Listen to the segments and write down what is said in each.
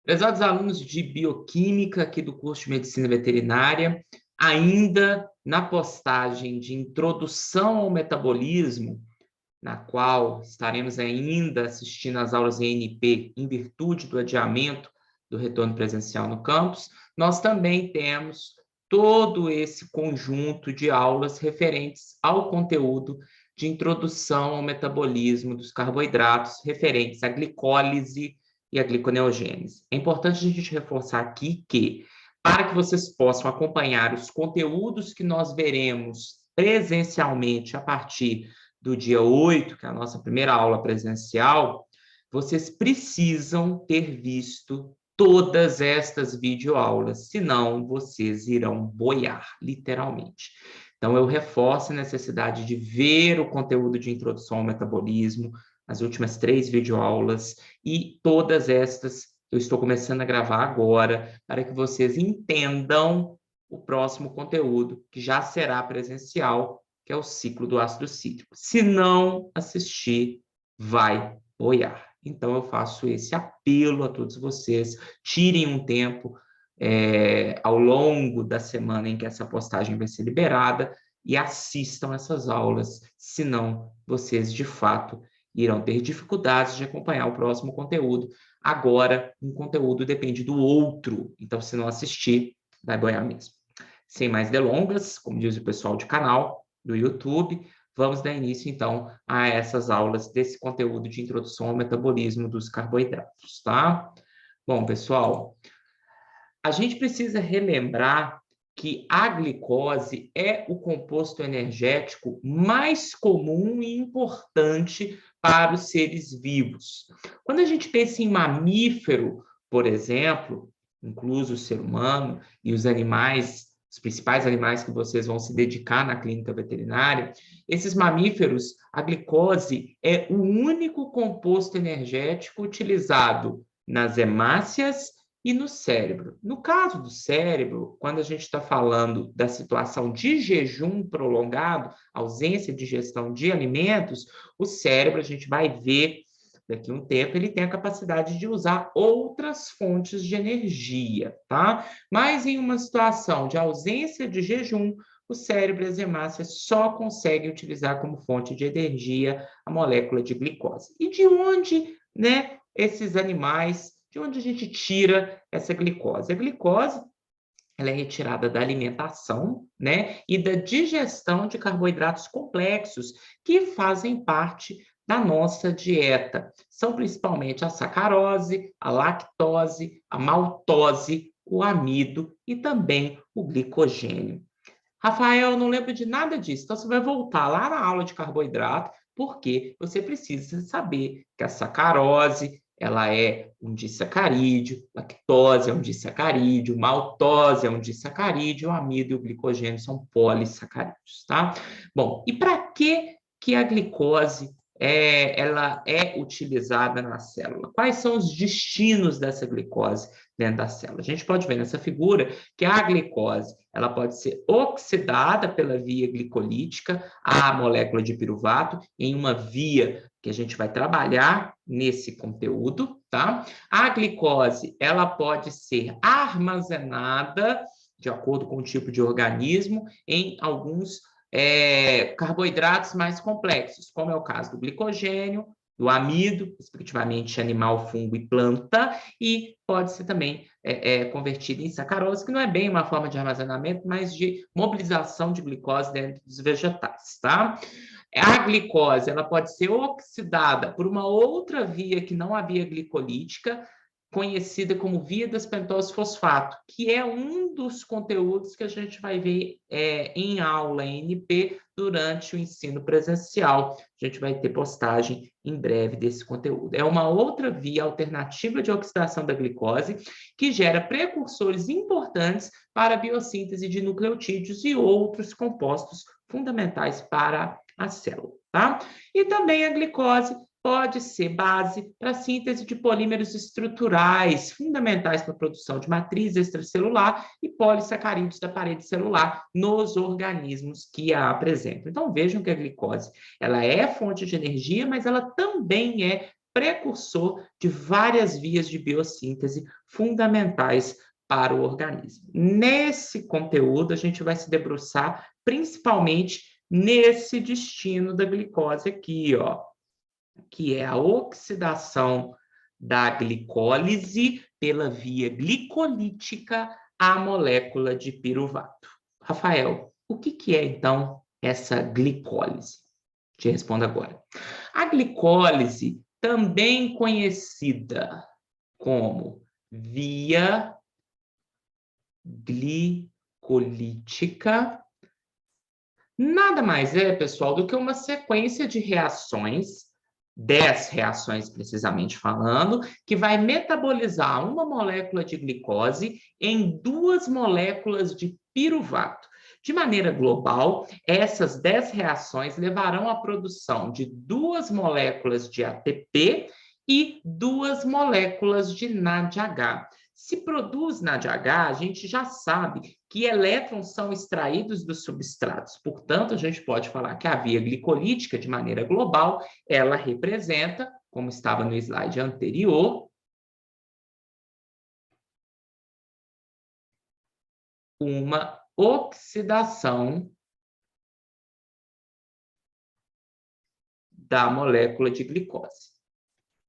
Prezados alunos de bioquímica aqui do curso de medicina veterinária, ainda na postagem de introdução ao metabolismo, na qual estaremos ainda assistindo às aulas em NP em virtude do adiamento do retorno presencial no campus, nós também temos todo esse conjunto de aulas referentes ao conteúdo de introdução ao metabolismo dos carboidratos, referentes à glicólise e à gliconeogênese. É importante a gente reforçar aqui que, para que vocês possam acompanhar os conteúdos que nós veremos presencialmente a partir do dia 8, que é a nossa primeira aula presencial, vocês precisam ter visto todas estas videoaulas, senão vocês irão boiar, literalmente. Então, eu reforço a necessidade de ver o conteúdo de introdução ao metabolismo, as últimas 3 videoaulas, e todas estas eu estou começando a gravar agora, para que vocês entendam o próximo conteúdo, que já será presencial, que é o ciclo do ácido cítrico. Se não assistir, vai boiar. Então, eu faço esse apelo a todos vocês, tirem um tempo ao longo da semana em que essa postagem vai ser liberada e assistam essas aulas, senão vocês, de fato, irão ter dificuldades de acompanhar o próximo conteúdo. Agora, um conteúdo depende do outro, então, se não assistir, vai boiar mesmo. Sem mais delongas, como diz o pessoal de canal do YouTube, vamos dar início, então, a essas aulas desse conteúdo de introdução ao metabolismo dos carboidratos, tá? Bom, pessoal, a gente precisa relembrar que a glicose é o composto energético mais comum e importante para os seres vivos. Quando a gente pensa em mamífero, por exemplo, incluso o ser humano e os animais, os principais animais que vocês vão se dedicar na clínica veterinária, esses mamíferos, a glicose é o único composto energético utilizado nas hemácias e no cérebro. No caso do cérebro, quando a gente está falando da situação de jejum prolongado, ausência de digestão de alimentos, o cérebro, a gente vai ver daqui a um tempo, ele tem a capacidade de usar outras fontes de energia, tá? Mas em uma situação de ausência de jejum, o cérebro e as hemácias só conseguem utilizar como fonte de energia a molécula de glicose. E de onde, né, esses animais, de onde a gente tira essa glicose? A glicose, ela é retirada da alimentação, né, e da digestão de carboidratos complexos que fazem parte da nossa dieta. São principalmente a sacarose, a lactose, a maltose, o amido e também o glicogênio. Rafael, eu não lembro de nada disso. Então, você vai voltar lá na aula de carboidrato, porque você precisa saber que a sacarose, ela é um disacarídeo, lactose é um disacarídeo, maltose é um disacarídeo, o amido e o glicogênio são polissacarídeos, tá? Bom, e para que a glicose ela é utilizada na célula? Quais são os destinos dessa glicose dentro da célula? A gente pode ver nessa figura que a glicose ela pode ser oxidada pela via glicolítica à molécula de piruvato em uma via que a gente vai trabalhar nesse conteúdo, tá? A glicose, ela pode ser armazenada de acordo com o tipo de organismo em alguns carboidratos mais complexos, como é o caso do glicogênio, do amido, respectivamente animal, fungo e planta, e pode ser também convertida em sacarose, que não é bem uma forma de armazenamento, mas de mobilização de glicose dentro dos vegetais, tá? A glicose, ela pode ser oxidada por uma outra via que não a via glicolítica, conhecida como via das pentose fosfato, que é um dos conteúdos que a gente vai ver em aula em NP durante o ensino presencial. A gente vai ter postagem em breve desse conteúdo. É uma outra via alternativa de oxidação da glicose que gera precursores importantes para a biossíntese de nucleotídeos e outros compostos fundamentais para a célula, tá? E também a glicose pode ser base para a síntese de polímeros estruturais fundamentais para a produção de matriz extracelular e polissacarídeos da parede celular nos organismos que a apresentam. Então, vejam que a glicose ela é fonte de energia, mas ela também é precursor de várias vias de biossíntese fundamentais para o organismo. Nesse conteúdo, a gente vai se debruçar principalmente nesse destino da glicose aqui, ó, que é a oxidação da glicólise pela via glicolítica à molécula de piruvato. Rafael, o que é, então, essa glicólise? Te respondo agora. A glicólise, também conhecida como via glicolítica, nada mais é, pessoal, do que uma sequência de reações, 10 reações precisamente falando, que vai metabolizar uma molécula de glicose em 2 moléculas de piruvato. De maneira global, essas 10 reações levarão à produção de 2 moléculas de ATP e 2 moléculas de NADH. Se produz NADH, a gente já sabe que elétrons são extraídos dos substratos. Portanto, a gente pode falar que a via glicolítica, de maneira global, ela representa, como estava no slide anterior, uma oxidação da molécula de glicose.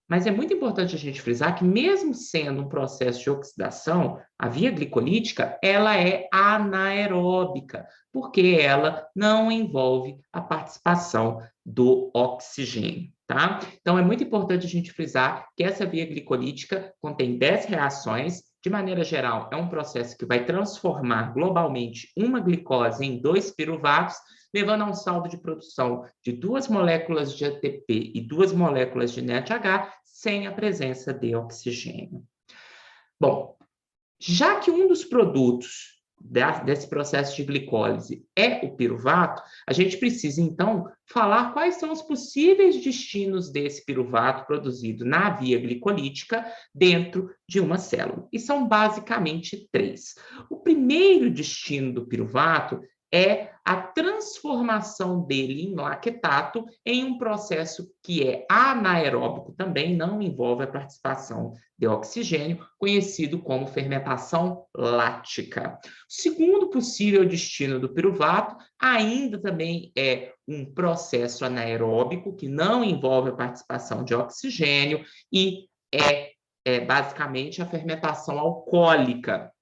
Mas é muito importante a gente frisar que, mesmo sendo um processo de oxidação, a via glicolítica ela é anaeróbica, porque ela não envolve a participação do oxigênio. Tá? Então, é muito importante a gente frisar que essa via glicolítica contém 10 reações. De maneira geral, é um processo que vai transformar globalmente uma glicose em 2 piruvatos, levando a um saldo de produção de 2 moléculas de ATP e 2 moléculas de NADH, sem a presença de oxigênio. Bom, já que um dos produtos desse processo de glicólise é o piruvato, a gente precisa, então, falar quais são os possíveis destinos desse piruvato produzido na via glicolítica dentro de uma célula. E são basicamente 3. O primeiro destino do piruvato é a transformação dele em lactato em um processo que é anaeróbico também, não envolve a participação de oxigênio, conhecido como fermentação lática. O segundo possível destino do piruvato ainda também é um processo anaeróbico que não envolve a participação de oxigênio e é basicamente a fermentação alcoólica,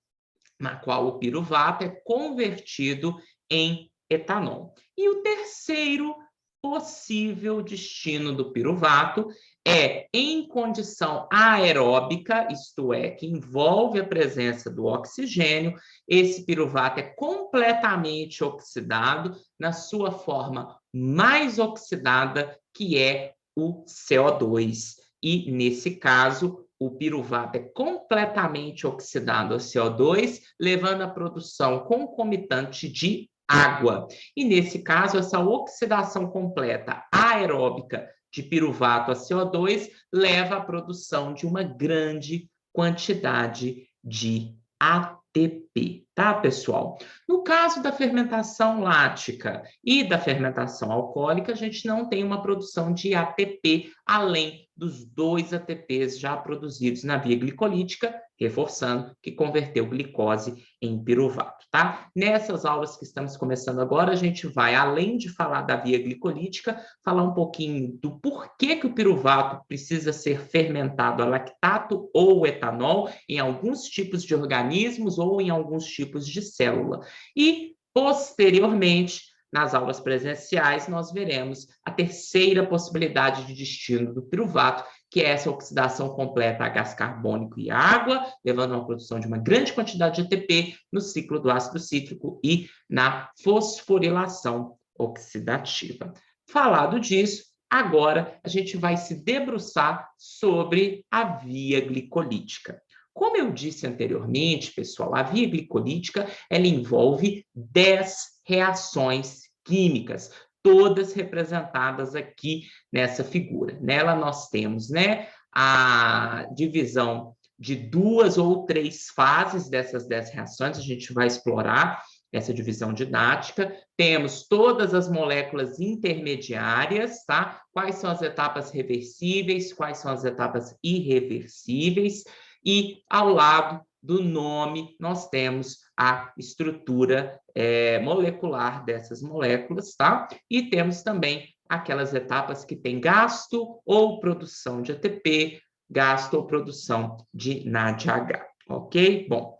na qual o piruvato é convertido em etanol. E o terceiro possível destino do piruvato é em condição aeróbica, isto é, que envolve a presença do oxigênio. Esse piruvato é completamente oxidado na sua forma mais oxidada, que é o CO2. E, nesse caso, o piruvato é completamente oxidado a CO2, levando à produção concomitante de água. E, nesse caso, essa oxidação completa aeróbica de piruvato a CO2 leva à produção de uma grande quantidade de ATP, tá, pessoal? No caso da fermentação lática e da fermentação alcoólica, a gente não tem uma produção de ATP além dos 2 ATPs já produzidos na via glicolítica, reforçando que converteu glicose em piruvato, tá? Nessas aulas que estamos começando agora, a gente vai, além de falar da via glicolítica, falar um pouquinho do porquê que o piruvato precisa ser fermentado a lactato ou etanol em alguns tipos de organismos ou em alguns tipos de célula. E, posteriormente, nas aulas presenciais, nós veremos a terceira possibilidade de destino do piruvato, que é essa oxidação completa a gás carbônico e água, levando a uma produção de uma grande quantidade de ATP no ciclo do ácido cítrico e na fosforilação oxidativa. Falado disso, agora a gente vai se debruçar sobre a via glicolítica. Como eu disse anteriormente, pessoal, a via glicolítica ela envolve 10 reações químicas, todas representadas aqui nessa figura. Nela nós temos, né, a divisão de 2 ou 3 fases dessas 10 reações, a gente vai explorar essa divisão didática. Temos todas as moléculas intermediárias, tá? Quais são as etapas reversíveis, quais são as etapas irreversíveis, e ao lado do nome nós temos a estrutura molecular dessas moléculas, tá? E temos também aquelas etapas que têm gasto ou produção de ATP, gasto ou produção de NADH, ok? Bom,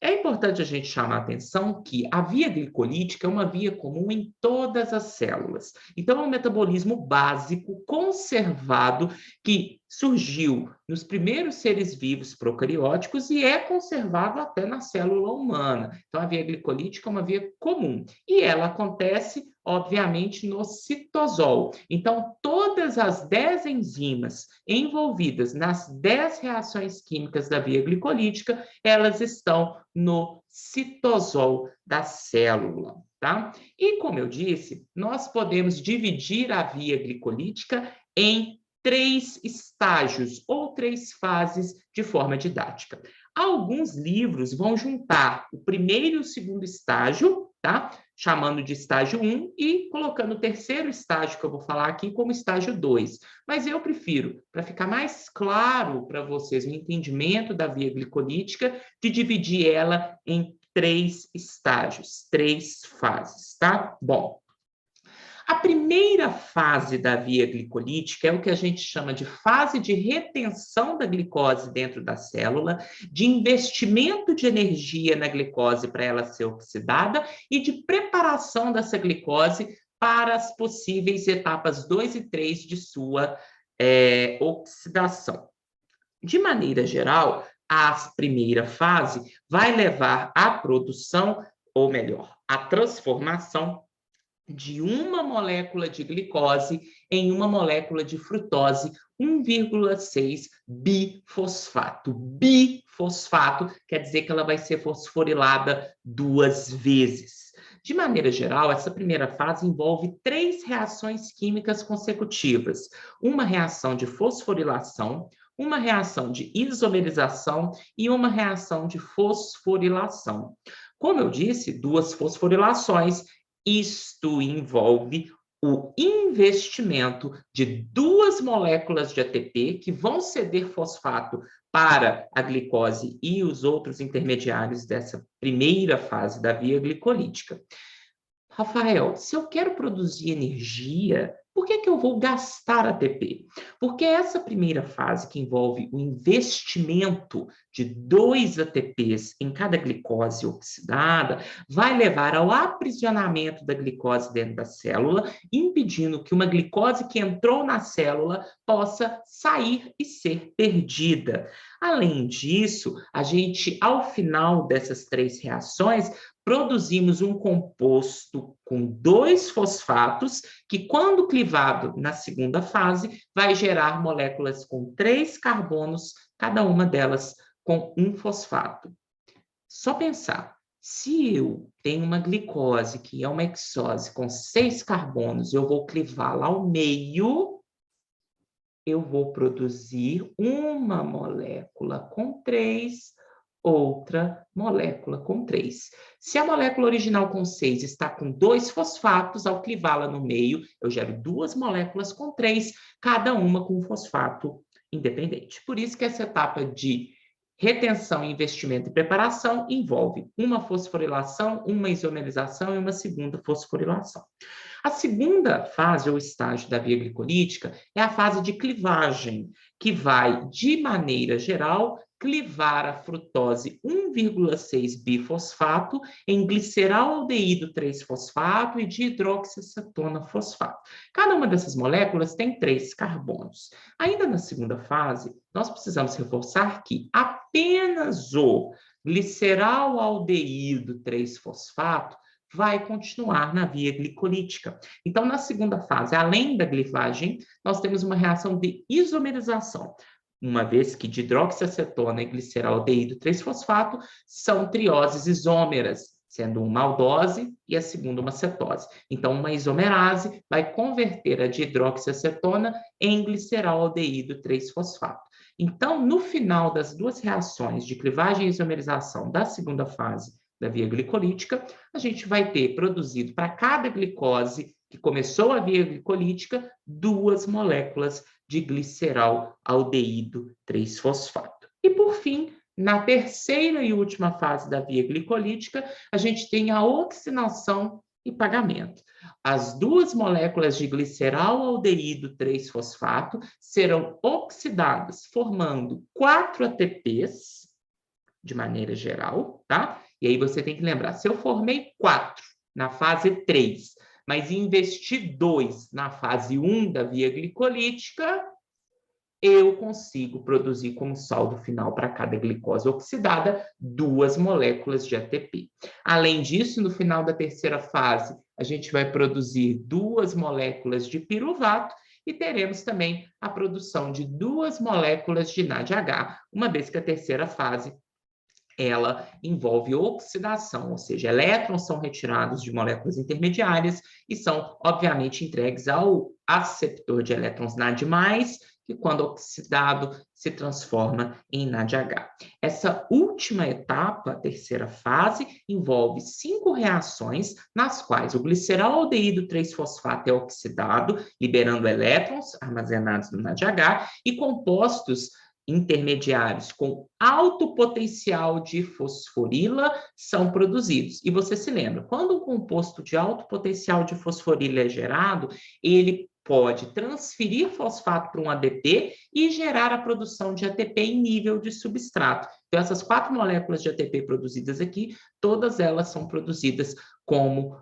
é importante a gente chamar a atenção que a via glicolítica é uma via comum em todas as células. Então, é um metabolismo básico, conservado, que surgiu nos primeiros seres vivos procarióticos e é conservado até na célula humana. Então, a via glicolítica é uma via comum. E ela acontece, obviamente, no citosol. Então, todas as 10 enzimas envolvidas nas 10 reações químicas da via glicolítica, elas estão no citosol da célula, tá? E como eu disse, nós podemos dividir a via glicolítica em 3 estágios ou 3 fases de forma didática. Alguns livros vão juntar o primeiro e o segundo estágio, tá? Chamando de estágio 1 e colocando o terceiro estágio que eu vou falar aqui como estágio 2. Mas eu prefiro, para ficar mais claro para vocês o entendimento da via glicolítica, de dividir ela em 3 estágios, 3 fases, tá? Bom, a primeira fase da via glicolítica é o que a gente chama de fase de retenção da glicose dentro da célula, de investimento de energia na glicose para ela ser oxidada e de preparação dessa glicose para as possíveis etapas 2 e 3 de sua oxidação. De maneira geral, a primeira fase vai levar à produção, ou melhor, à transformação de uma molécula de glicose em uma molécula de frutose 1,6 bifosfato. Bifosfato quer dizer que ela vai ser fosforilada 2 vezes. De maneira geral, essa primeira fase envolve 3 reações químicas consecutivas. Uma reação de fosforilação, uma reação de isomerização e uma reação de fosforilação. Como eu disse, 2 fosforilações. Isto envolve o investimento de 2 moléculas de ATP que vão ceder fosfato para a glicose e os outros intermediários dessa primeira fase da via glicolítica. Rafael, se eu quero produzir energia, por que eu vou gastar ATP? Porque essa primeira fase, que envolve o investimento de 2 ATPs em cada glicose oxidada, vai levar ao aprisionamento da glicose dentro da célula, impedindo que uma glicose que entrou na célula possa sair e ser perdida. Além disso, a gente, ao final dessas 3 reações, produzimos um composto com 2 fosfatos, que, quando clivado na segunda fase, vai gerar moléculas com 3 carbonos, cada uma delas com 1 fosfato. Só pensar, se eu tenho uma glicose, que é uma hexose, com 6 carbonos, eu vou clivá-la ao meio, eu vou produzir uma molécula com 3, outra molécula com 3. Se a molécula original com 6 está com 2 fosfatos, ao clivá-la no meio, eu gero 2 moléculas com 3, cada uma com um fosfato independente. Por isso que essa etapa de retenção, investimento e preparação envolve uma fosforilação, uma isomerização e uma segunda fosforilação. A segunda fase ou estágio da via glicolítica é a fase de clivagem, que vai, de maneira geral, clivar a frutose 1,6 bifosfato em gliceraldeído 3-fosfato e de hidroxiacetona fosfato. Cada uma dessas moléculas tem 3 carbonos. Ainda na segunda fase, nós precisamos reforçar que apenas o gliceraldeído 3-fosfato vai continuar na via glicolítica. Então, na segunda fase, além da clivagem, nós temos uma reação de isomerização, uma vez que dihidroxiacetona e gliceraldeído 3-fosfato são trioses isômeras, sendo uma aldose e a segunda uma cetose. Então, uma isomerase vai converter a dihidroxiacetona em gliceraldeído 3-fosfato. Então, no final das 2 reações de clivagem e isomerização da segunda fase da via glicolítica, a gente vai ter produzido para cada glicose que começou a via glicolítica 2 moléculas de glicerol-aldeído 3-fosfato. E, por fim, na terceira e última fase da via glicolítica, a gente tem a oxidação e pagamento. As 2 moléculas de glicerol-aldeído 3-fosfato serão oxidadas, formando 4 ATPs, de maneira geral, tá? E aí você tem que lembrar, se eu formei 4 na fase 3, mas investi 2 na fase 1 da via glicolítica, eu consigo produzir como saldo final para cada glicose oxidada 2 moléculas de ATP. Além disso, no final da terceira fase, a gente vai produzir 2 moléculas de piruvato e teremos também a produção de 2 moléculas de NADH, uma vez que a terceira fase ela envolve oxidação, ou seja, elétrons são retirados de moléculas intermediárias e são, obviamente, entregues ao aceptor de elétrons NAD+, que quando oxidado se transforma em NADH. Essa última etapa, a terceira fase, envolve 5 reações nas quais o glicerol-aldeído 3-fosfato é oxidado, liberando elétrons armazenados no NADH e compostos intermediários com alto potencial de fosforila são produzidos. E você se lembra, quando um composto de alto potencial de fosforila é gerado, ele pode transferir fosfato para um ADP e gerar a produção de ATP em nível de substrato. Então, essas 4 moléculas de ATP produzidas aqui, todas elas são produzidas como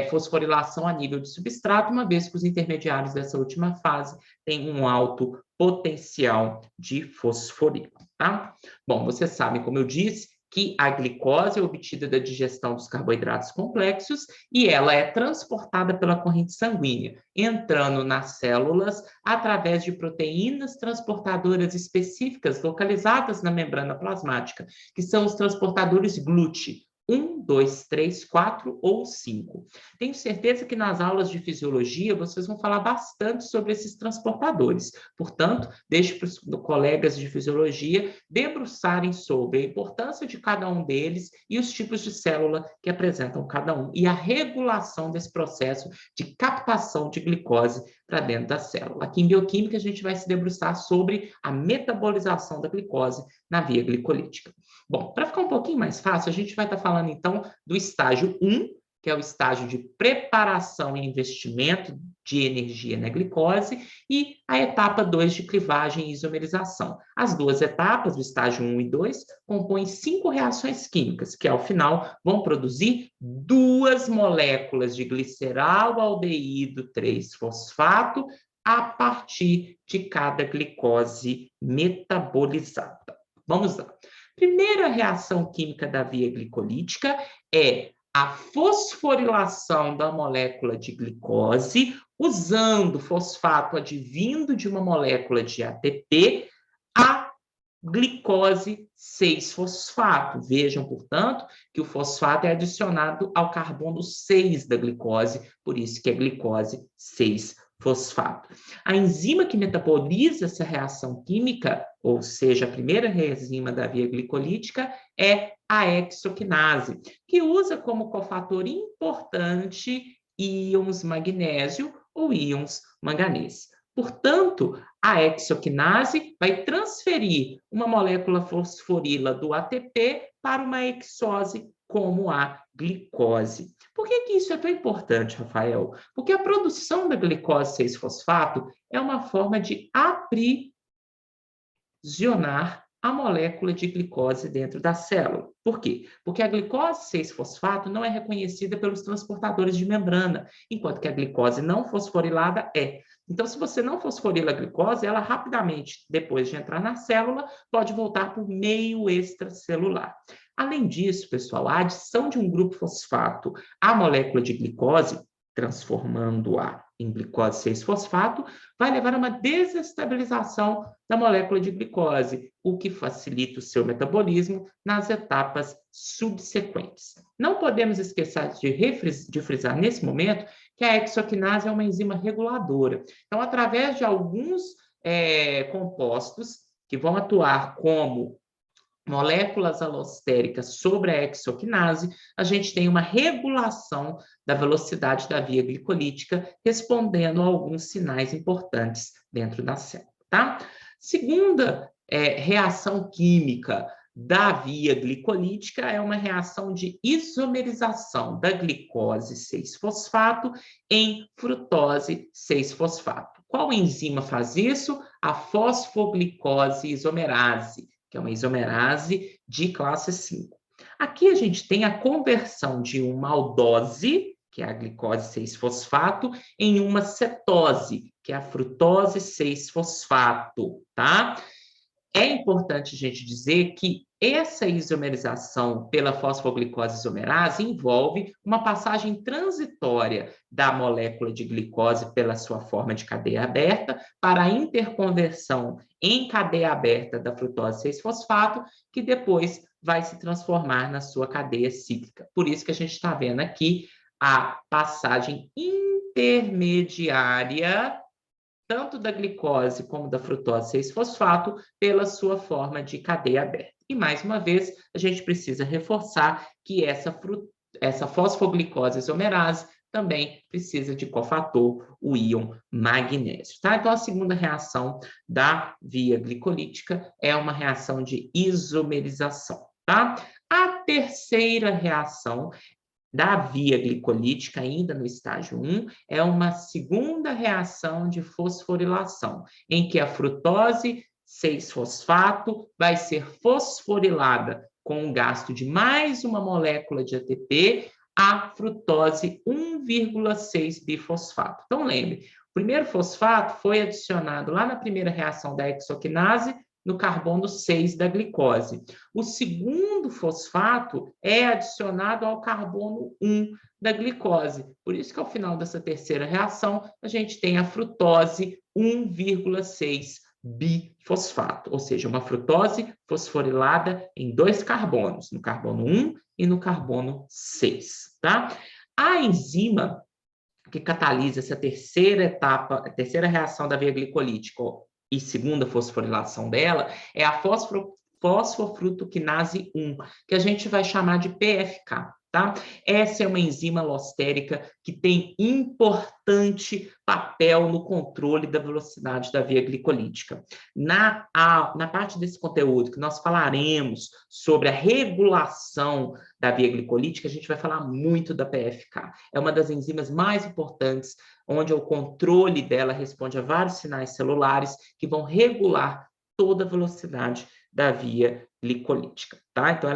fosforilação a nível de substrato, uma vez que os intermediários dessa última fase têm um alto potencial de fosforila, tá? Bom, vocês sabem, como eu disse, que a glicose é obtida da digestão dos carboidratos complexos e ela é transportada pela corrente sanguínea, entrando nas células através de proteínas transportadoras específicas localizadas na membrana plasmática, que são os transportadores GLUT. 1, 2, 3, 4 ou 5. Tenho certeza que nas aulas de fisiologia vocês vão falar bastante sobre esses transportadores. Portanto, deixe para os colegas de fisiologia debruçarem sobre a importância de cada um deles e os tipos de célula que apresentam cada um e a regulação desse processo de captação de glicose para dentro da célula. Aqui em bioquímica a gente vai se debruçar sobre a metabolização da glicose na via glicolítica. Bom, para ficar um pouquinho mais fácil, a gente vai estar falando, então, do estágio 1, que é o estágio de preparação e investimento de energia na glicose, e a etapa 2 de clivagem e isomerização. As 2 etapas, do estágio 1 e 2, compõem 5 reações químicas, que, ao final, vão produzir 2 moléculas de glicerol-aldeído 3-fosfato a partir de cada glicose metabolizada. Vamos lá. Primeira reação química da via glicolítica é a fosforilação da molécula de glicose, usando fosfato advindo de uma molécula de ATP, a glicose 6-fosfato. Vejam, portanto, que o fosfato é adicionado ao carbono 6 da glicose, por isso que é glicose 6-fosfato. A enzima que metaboliza essa reação química, ou seja, a primeira enzima da via glicolítica, é a hexoquinase, que usa como cofator importante íons magnésio ou íons manganês. Portanto, a hexoquinase vai transferir uma molécula fosforila do ATP para uma hexose como a glicose. Por que isso é tão importante, Rafael? Porque a produção da glicose 6-fosfato é uma forma de aprisionar a molécula de glicose dentro da célula. Por quê? Porque a glicose 6-fosfato não é reconhecida pelos transportadores de membrana, enquanto que a glicose não fosforilada é. Então, se você não fosforila a glicose, ela rapidamente, depois de entrar na célula, pode voltar para o meio extracelular. Além disso, pessoal, a adição de um grupo fosfato à molécula de glicose, transformando-a em glicose 6-fosfato, vai levar a uma desestabilização da molécula de glicose, o que facilita o seu metabolismo nas etapas subsequentes. Não podemos esquecer de frisar nesse momento que a hexoquinase é uma enzima reguladora. Então, através de alguns compostos que vão atuar como moléculas alostéricas sobre a hexoquinase, a gente tem uma regulação da velocidade da via glicolítica, respondendo a alguns sinais importantes dentro da célula, tá? Segunda reação química da via glicolítica é uma reação de isomerização da glicose 6-fosfato em frutose 6-fosfato. Qual enzima faz isso? A fosfoglicose isomerase, que é uma isomerase de classe 5. Aqui a gente tem a conversão de uma aldose, que é a glicose 6-fosfato, em uma cetose, que é a frutose 6-fosfato, tá? É importante a gente dizer que essa isomerização pela fosfoglicose isomerase envolve uma passagem transitória da molécula de glicose pela sua forma de cadeia aberta para a interconversão em cadeia aberta da frutose 6-fosfato, que depois vai se transformar na sua cadeia cíclica. Por isso que a gente está vendo aqui a passagem intermediária tanto da glicose como da frutose 6-fosfato pela sua forma de cadeia aberta. E, mais uma vez, a gente precisa reforçar que essa fosfoglicose isomerase também precisa de cofator, o íon magnésio, tá? Então, a segunda reação da via glicolítica é uma reação de isomerização, tá? A terceira reação da via glicolítica, ainda no estágio 1, é uma segunda reação de fosforilação, em que a frutose 6-fosfato vai ser fosforilada com o gasto de mais uma molécula de ATP, a frutose 1,6-bifosfato. Então, lembre, o primeiro fosfato foi adicionado lá na primeira reação da hexoquinase, no carbono 6 da glicose. O segundo fosfato é adicionado ao carbono 1 da glicose. Por isso que ao final dessa terceira reação, a gente tem a frutose 1,6-bifosfato, ou seja, uma frutose fosforilada em 2 carbonos, no carbono 1 e no carbono 6, tá? A enzima que catalisa essa terceira etapa, a terceira reação da via glicolítica, e segunda fosforilação dela, é a fosfofrutoquinase 1, que a gente vai chamar de PFK, tá? Essa é uma enzima alostérica que tem importante papel no controle da velocidade da via glicolítica. Na parte desse conteúdo que nós falaremos sobre a regulação da via glicolítica, a gente vai falar muito da PFK. É uma das enzimas mais importantes, onde o controle dela responde a vários sinais celulares que vão regular toda a velocidade da via glicolítica, tá? Então,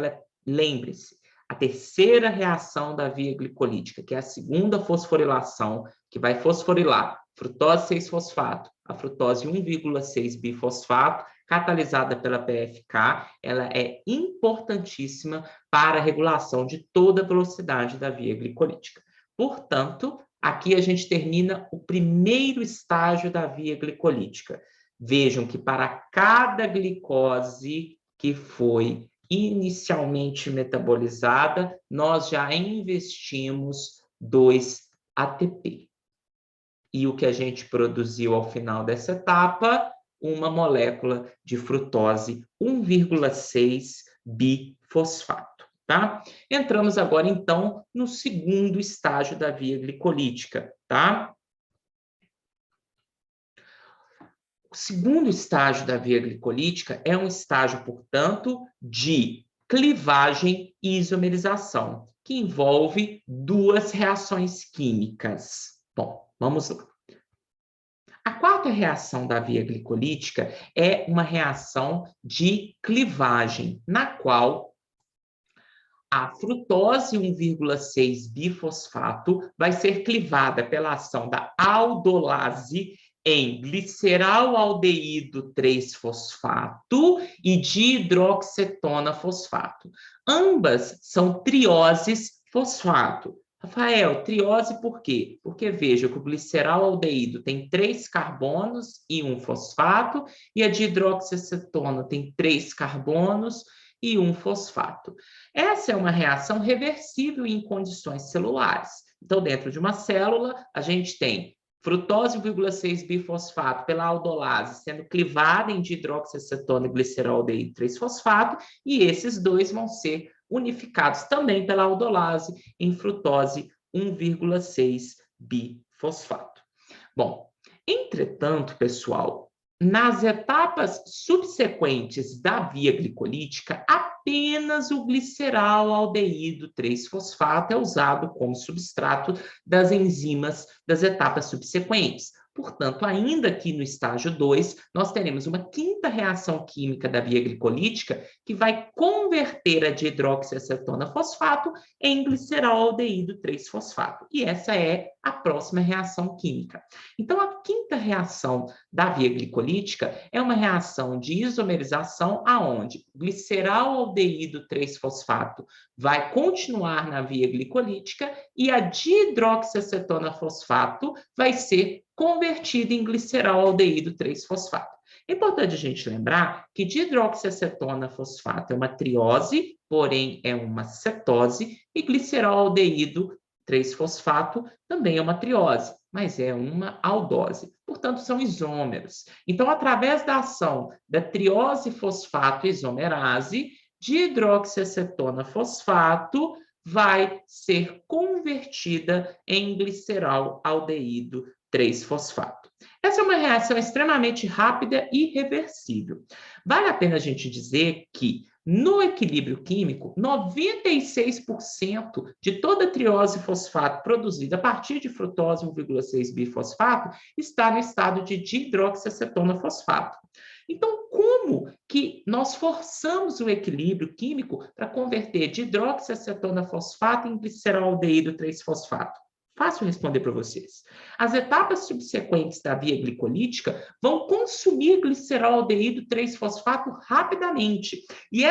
lembre-se, a terceira reação da via glicolítica, que é a segunda fosforilação, que vai fosforilar frutose 6-fosfato, a frutose 1,6-bifosfato, catalisada pela PFK, ela é importantíssima para a regulação de toda a velocidade da via glicolítica. Portanto, aqui a gente termina o primeiro estágio da via glicolítica. Vejam que para cada glicose que foi inicialmente metabolizada, nós já investimos 2 ATP. E o que a gente produziu ao final dessa etapa? Uma molécula de frutose 1,6-bifosfato, tá? Entramos agora, então, no segundo estágio da via glicolítica, tá? O segundo estágio da via glicolítica é um estágio, portanto, de clivagem e isomerização, que envolve 2 reações químicas. Bom, vamos lá. A quarta reação da via glicolítica é uma reação de clivagem, na qual a frutose 1,6-bifosfato vai ser clivada pela ação da aldolase em gliceraldeído 3-fosfato e dihidroxetona fosfato. Ambas são trioses fosfato. Rafael, triose por quê? Porque veja que o gliceraldeído tem 3 carbonos e 1 fosfato, e a dihidroxacetona tem 3 carbonos e 1 fosfato. Essa é uma reação reversível em condições celulares. Então, dentro de uma célula, a gente tem frutose 1,6-bifosfato pela aldolase sendo clivada em dihidroxiacetona e glicerol-aldeído 3-fosfato, e esses dois vão ser unificados também pela aldolase em frutose 1,6-bifosfato. Bom, entretanto, pessoal, nas etapas subsequentes da via glicolítica, apenas o glicerol-aldeído 3-fosfato é usado como substrato das enzimas das etapas subsequentes. Portanto, ainda aqui no estágio 2, nós teremos uma quinta reação química da via glicolítica que vai converter a dihidroxiacetona fosfato em glicerol-aldeído 3-fosfato. E essa é a próxima reação química. Então, a quinta reação da via glicolítica é uma reação de isomerização aonde o glicerol-aldeído 3-fosfato vai continuar na via glicolítica e a dihidroxiacetona fosfato vai ser convertida em glicerol-aldeído 3-fosfato. É importante a gente lembrar que dihidroxiacetona fosfato é uma triose, porém é uma cetose, e glicerol-aldeído 3-fosfato também é uma triose, mas é uma aldose. Portanto, são isômeros. Então, através da ação da triose fosfato isomerase, dihidroxiacetona fosfato vai ser convertida em glicerol-aldeído 3-fosfato. Essa é uma reação extremamente rápida e reversível. Vale a pena a gente dizer que, no equilíbrio químico, 96% de toda a triose fosfato produzida a partir de frutose 1,6-bifosfato está no estado de dihidroxiacetona fosfato. Então, como que nós forçamos o equilíbrio químico para converter dihidroxiacetona fosfato em glicerol-aldeído 3-fosfato? Fácil responder para vocês. As etapas subsequentes da via glicolítica vão consumir glicerol-aldeído 3-fosfato rapidamente. E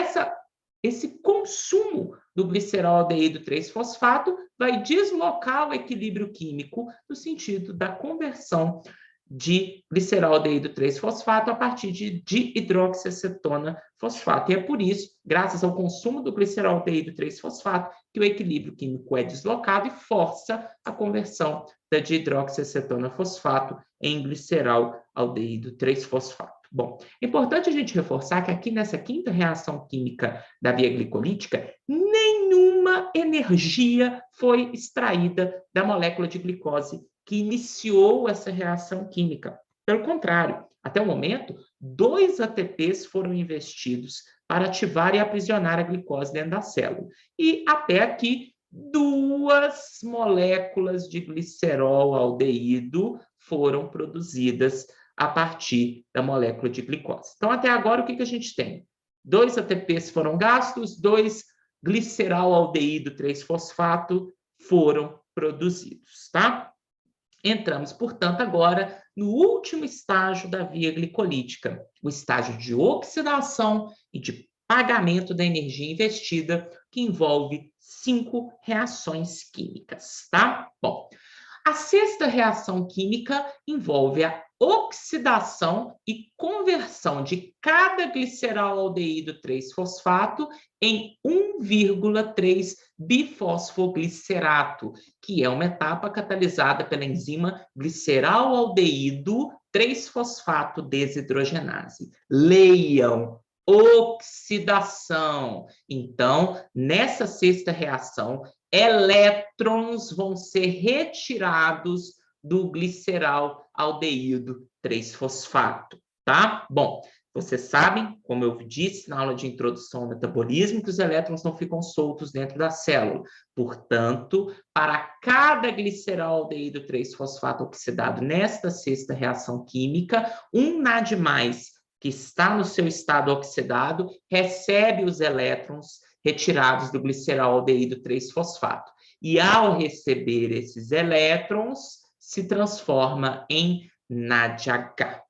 esse consumo do glicerol-aldeído 3-fosfato vai deslocar o equilíbrio químico no sentido da conversão de glicerol-aldeído 3-fosfato a partir de dihidroxiacetona fosfato. E é por isso, graças ao consumo do glicerol-aldeído 3-fosfato, que o equilíbrio químico é deslocado e força a conversão da dihidroxiacetona fosfato em glicerol-aldeído 3-fosfato. Bom, é importante a gente reforçar que aqui nessa quinta reação química da via glicolítica, nenhuma energia foi extraída da molécula de glicose que iniciou essa reação química. Pelo contrário, até o momento, 2 ATPs foram investidos para ativar e aprisionar a glicose dentro da célula. E até aqui, 2 moléculas de glicerol-aldeído foram produzidas a partir da molécula de glicose. Então, até agora, o que a gente tem? 2 ATPs foram gastos, 2 glicerol-aldeído 3-fosfato foram produzidos, tá? Entramos, portanto, agora no último estágio da via glicolítica, o estágio de oxidação e de pagamento da energia investida, que envolve 5 reações químicas, tá? Bom, a sexta reação química envolve a oxidação e conversão de cada glicerol-aldeído 3-fosfato em 1,3-bifosfoglicerato, que é uma etapa catalisada pela enzima glicerol-aldeído 3-fosfato desidrogenase. Leiam, oxidação. Então, nessa sexta reação, elétrons vão ser retirados do glicerol-aldeído 3-fosfato, tá? Bom, vocês sabem, como eu disse na aula de introdução ao metabolismo, que os elétrons não ficam soltos dentro da célula. Portanto, para cada glicerol-aldeído 3-fosfato oxidado nesta sexta reação química, um NAD+, que está no seu estado oxidado, recebe os elétrons retirados do glicerol-aldeído 3-fosfato. E ao receber esses elétrons, se transforma em NADH.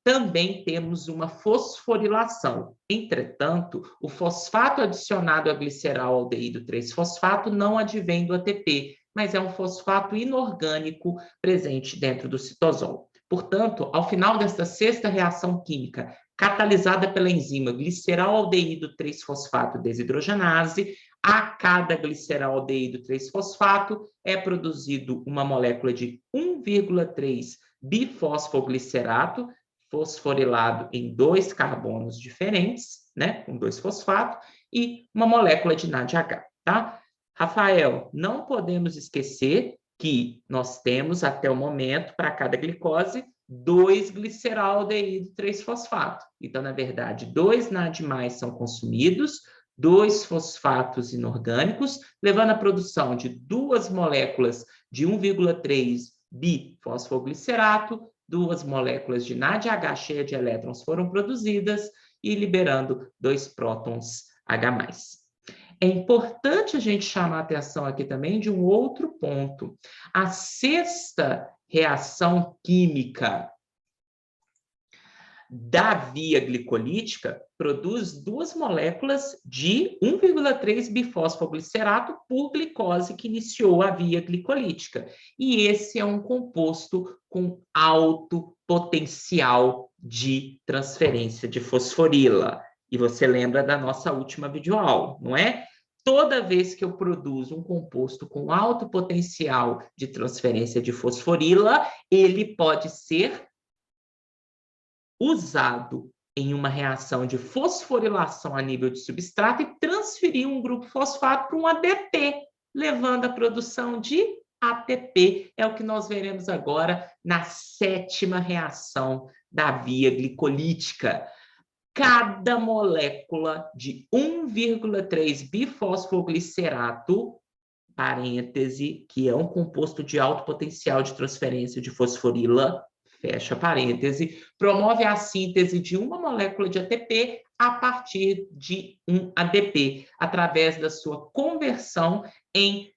Também temos uma fosforilação. Entretanto, o fosfato adicionado a glicerol-aldeído 3-fosfato não advém do ATP, mas é um fosfato inorgânico presente dentro do citosol. Portanto, ao final desta sexta reação química, catalisada pela enzima glicerol-aldeído 3-fosfato desidrogenase, A cada gliceraldeído 3-fosfato é produzido uma molécula de 1,3 bifosfoglicerato, fosforilado em 2 carbonos diferentes, né, com 2 fosfatos, e uma molécula de NADH, tá? Rafael, não podemos esquecer que nós temos, até o momento, para cada glicose, 2 gliceraldeído 3-fosfato. Então, na verdade, 2 NAD+ são consumidos, 2 fosfatos inorgânicos, levando à produção de 2 moléculas de 1,3 bifosfoglicerato, 2 moléculas de NADH cheia de elétrons foram produzidas e liberando 2 prótons H+. É importante a gente chamar a atenção aqui também de um outro ponto. A sexta reação química da via glicolítica produz 2 moléculas de 1,3 bifosfoglicerato por glicose que iniciou a via glicolítica. E esse é um composto com alto potencial de transferência de fosforila. E você lembra da nossa última videoaula, não é? Toda vez que eu produzo um composto com alto potencial de transferência de fosforila, ele pode ser usado em uma reação de fosforilação a nível de substrato e transferir um grupo fosfato para um ADP, levando à produção de ATP. É o que nós veremos agora na 7ª reação da via glicolítica. Cada molécula de 1,3 bifosfoglicerato, parêntese, que é um composto de alto potencial de transferência de fosforila, fecha parêntese, promove a síntese de uma molécula de ATP a partir de um ADP, através da sua conversão em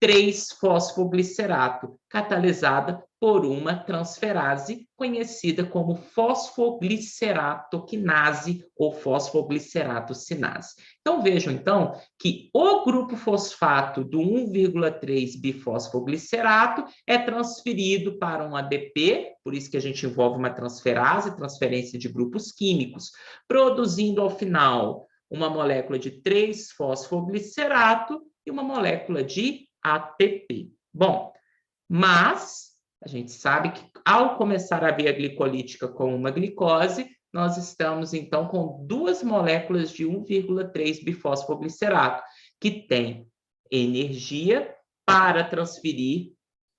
3-fosfoglicerato, catalisada por uma transferase conhecida como fosfogliceratoquinase ou fosfogliceratocinase. Então, vejam, então, que o grupo fosfato do 1,3 bifosfoglicerato é transferido para um ADP, por isso que a gente envolve uma transferase, transferência de grupos químicos, produzindo, ao final, uma molécula de 3-fosfoglicerato e uma molécula de ATP. Bom, mas a gente sabe que ao começar a via glicolítica com uma glicose, nós estamos então com 2 moléculas de 1,3 bifosfoglicerato, que tem energia para transferir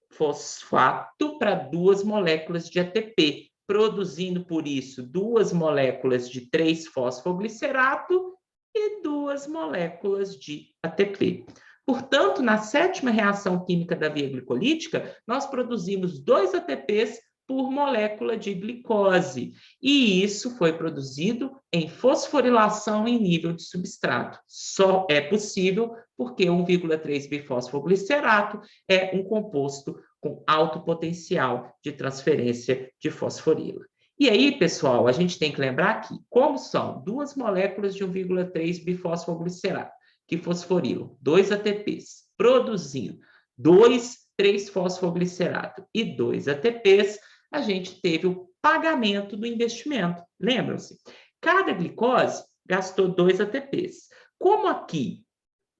fosfato para 2 moléculas de ATP, produzindo por isso 2 moléculas de 3-fosfoglicerato e 2 moléculas de ATP. Portanto, na 7ª reação química da via glicolítica, nós produzimos 2 ATPs por molécula de glicose. E isso foi produzido em fosforilação em nível de substrato. Só é possível porque 1,3 bifosfoglicerato é um composto com alto potencial de transferência de fosforila. E aí, pessoal, a gente tem que lembrar que, como são 2 moléculas de 1,3 bifosfoglicerato, que fosforilam 2 ATPs, produzindo 2 3-fosfoglicerato e 2 ATPs, a gente teve o pagamento do investimento. Lembram-se? Cada glicose gastou 2 ATPs. Como aqui,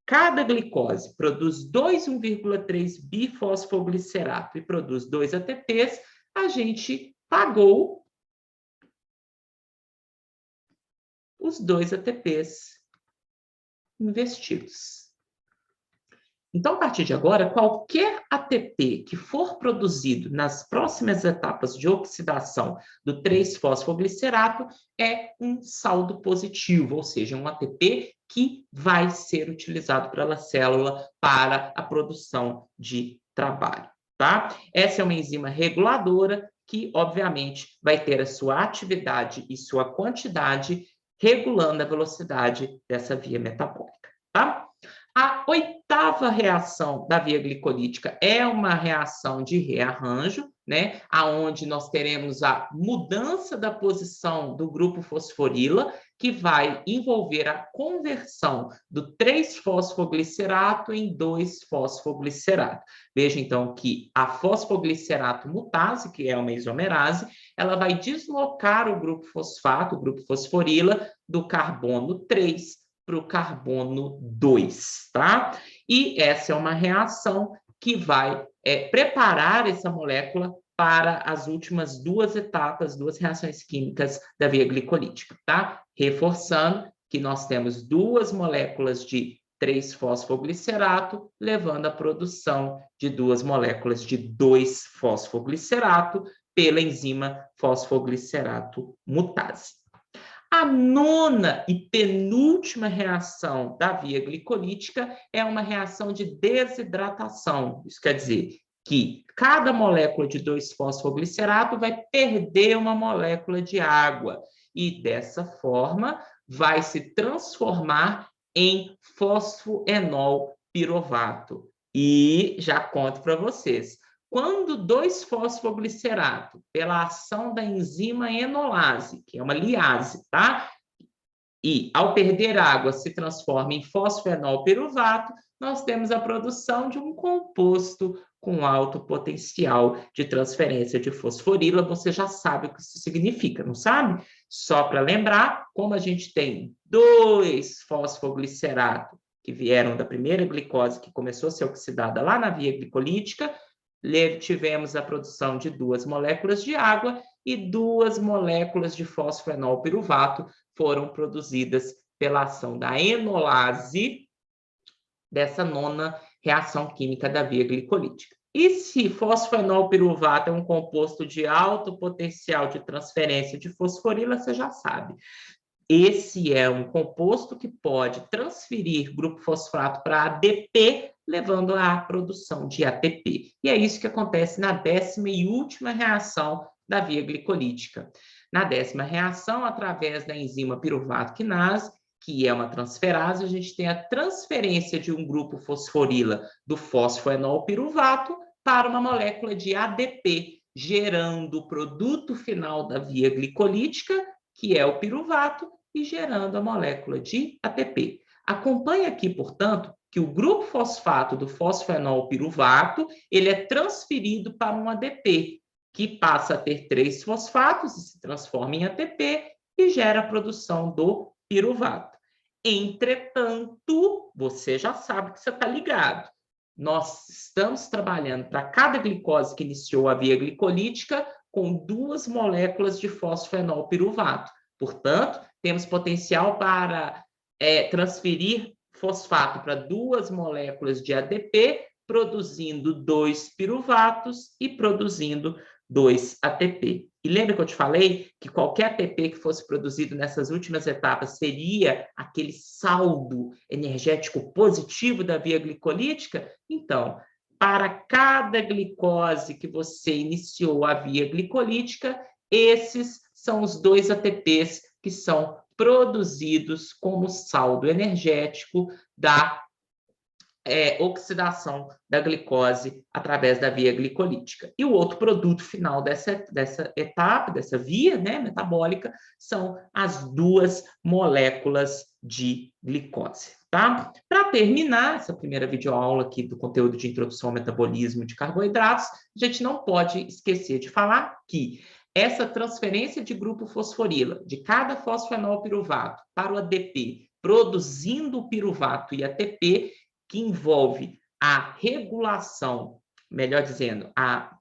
cada glicose produz 2 1,3 bifosfoglicerato e produz 2 ATPs, a gente pagou os 2 ATPs investidos. Então, a partir de agora, qualquer ATP que for produzido nas próximas etapas de oxidação do 3-fosfoglicerato é um saldo positivo, ou seja, um ATP que vai ser utilizado pela célula para a produção de trabalho, tá? Essa é uma enzima reguladora que, obviamente, vai ter a sua atividade e sua quantidade regulando a velocidade dessa via metabólica, tá? A 8ª reação da via glicolítica é uma reação de rearranjo, né? Onde nós teremos a mudança da posição do grupo fosforila, que vai envolver a conversão do 3-fosfoglicerato em 2-fosfoglicerato. Veja, então, que a fosfoglicerato mutase, que é uma isomerase, ela vai deslocar o grupo fosfato, o grupo fosforila, do carbono 3 para o carbono 2, tá? E essa é uma reação que vai preparar essa molécula para as últimas duas etapas, duas reações químicas da via glicolítica, tá? Reforçando que nós temos duas moléculas de 3-fosfoglicerato, levando à produção de duas moléculas de 2-fosfoglicerato pela enzima fosfoglicerato mutase. A nona e penúltima reação da via glicolítica é uma reação de desidratação. Isso quer dizer que cada molécula de 2-fosfoglicerato vai perder uma molécula de água e, dessa forma, vai se transformar em fosfoenol piruvato. E já conto para vocês, quando 2-fosfoglicerato, pela ação da enzima enolase, que é uma liase, tá? E ao perder água se transforma em fosfenol piruvato, nós temos a produção de um composto com alto potencial de transferência de fosforila. Você já sabe o que isso significa, não sabe? Só para lembrar, como a gente tem 2-fosfoglicerato que vieram da primeira glicose que começou a ser oxidada lá na via glicolítica, tivemos a produção de 2 moléculas de água e 2 moléculas de fosfenol piruvato foram produzidas pela ação da enolase dessa nona reação química da via glicolítica. E se fosfenol piruvato é um composto de alto potencial de transferência de fosforila, você já sabe. Esse é um composto que pode transferir grupo fosfato para ADP, levando à produção de ATP. E é isso que acontece na 10ª e última reação da via glicolítica. Na 10ª reação, através da enzima piruvato quinase, que é uma transferase, a gente tem a transferência de um grupo fosforila do fosfoenol piruvato para uma molécula de ADP, gerando o produto final da via glicolítica, que é o piruvato, e gerando a molécula de ATP. Acompanhe aqui, portanto, que o grupo fosfato do fosfenol piruvato, ele é transferido para um ADP, que passa a ter 3 fosfatos e se transforma em ATP e gera a produção do piruvato. Entretanto, você já sabe que você está ligado. Nós estamos trabalhando para cada glicose que iniciou a via glicolítica com 2 moléculas de fosfenol piruvato. Portanto, temos potencial para transferir fosfato para 2 moléculas de ADP, produzindo 2 piruvatos e produzindo 2 ATP. E lembra que eu te falei que qualquer ATP que fosse produzido nessas últimas etapas seria aquele saldo energético positivo da via glicolítica? Então, para cada glicose que você iniciou a via glicolítica, esses são os 2 ATPs que são produzidos como saldo energético da oxidação da glicose através da via glicolítica. E o outro produto final dessa etapa, dessa via metabólica, são as 2 moléculas de glicose. Tá? Para terminar essa primeira videoaula aqui do conteúdo de introdução ao metabolismo de carboidratos, a gente não pode esquecer de falar que essa transferência de grupo fosforila de cada fosfenol piruvato para o ADP, produzindo o piruvato e ATP, que envolve a regulação, melhor dizendo, a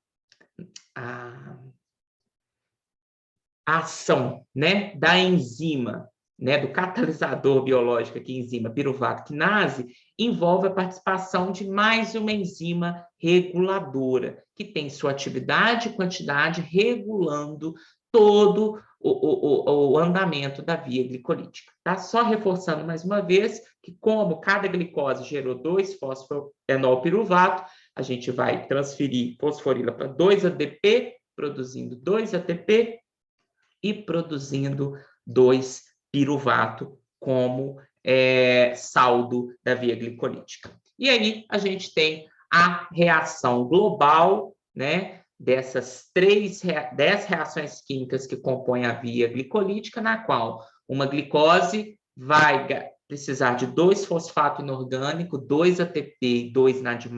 ação da enzima, do catalisador biológico aqui, enzima piruvato quinase, envolve a participação de mais uma enzima reguladora, que tem sua atividade e quantidade regulando todo o andamento da via glicolítica. Tá? Só reforçando mais uma vez que, como cada glicose gerou 2 fosfoenol piruvato, a gente vai transferir fosforila para 2 ADP, produzindo 2 ATP e produzindo 2 piruvato como saldo da via glicolítica. E aí a gente tem a reação global, dessas 10 reações químicas que compõem a via glicolítica, na qual uma glicose vai precisar de 2-fosfato inorgânico, 2-ATP e 2-NAD+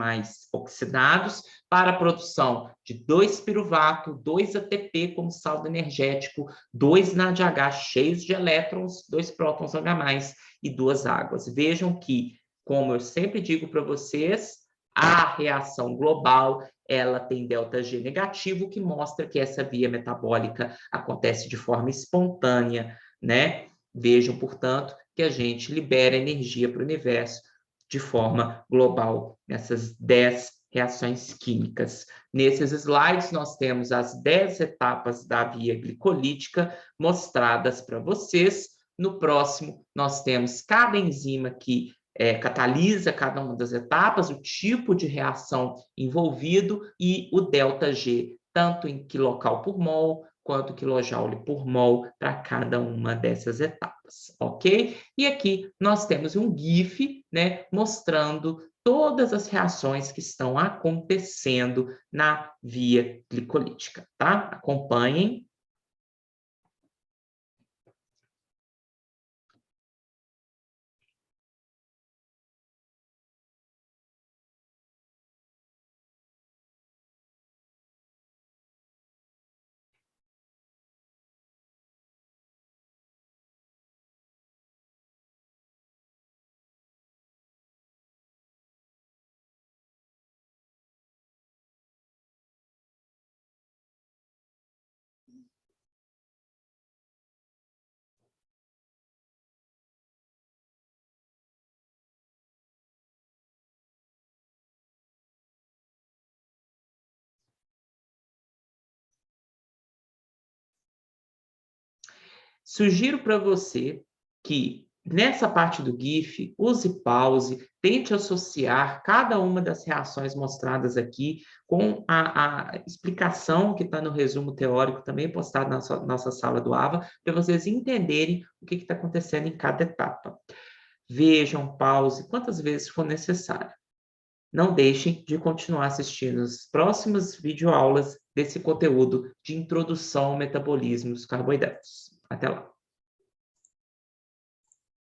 oxidados para a produção de 2-piruvato, 2-ATP como saldo energético, 2-NADH cheios de elétrons, 2 prótons H+, e 2 águas. Vejam que, como eu sempre digo para vocês, a reação global ela tem ΔG negativo, que mostra que essa via metabólica acontece de forma espontânea, né? Vejam, portanto, que a gente libera energia para o universo de forma global nessas 10 reações químicas. Nesses slides, nós temos as 10 etapas da via glicolítica mostradas para vocês. No próximo, nós temos cada enzima que catalisa cada uma das etapas, o tipo de reação envolvido e o ΔG, tanto em quilocal por mol, quanto quilojoule por mol para cada uma dessas etapas, ok? E aqui nós temos um GIF, né, mostrando todas as reações que estão acontecendo na via glicolítica, tá? Acompanhem. Sugiro para você que, nessa parte do GIF, use pause, tente associar cada uma das reações mostradas aqui com a explicação que está no resumo teórico, também postado na nossa sala do AVA, para vocês entenderem o que está acontecendo em cada etapa. Vejam, pause, quantas vezes for necessário. Não deixem de continuar assistindo as próximas videoaulas desse conteúdo de introdução ao metabolismo dos carboidratos. Até lá!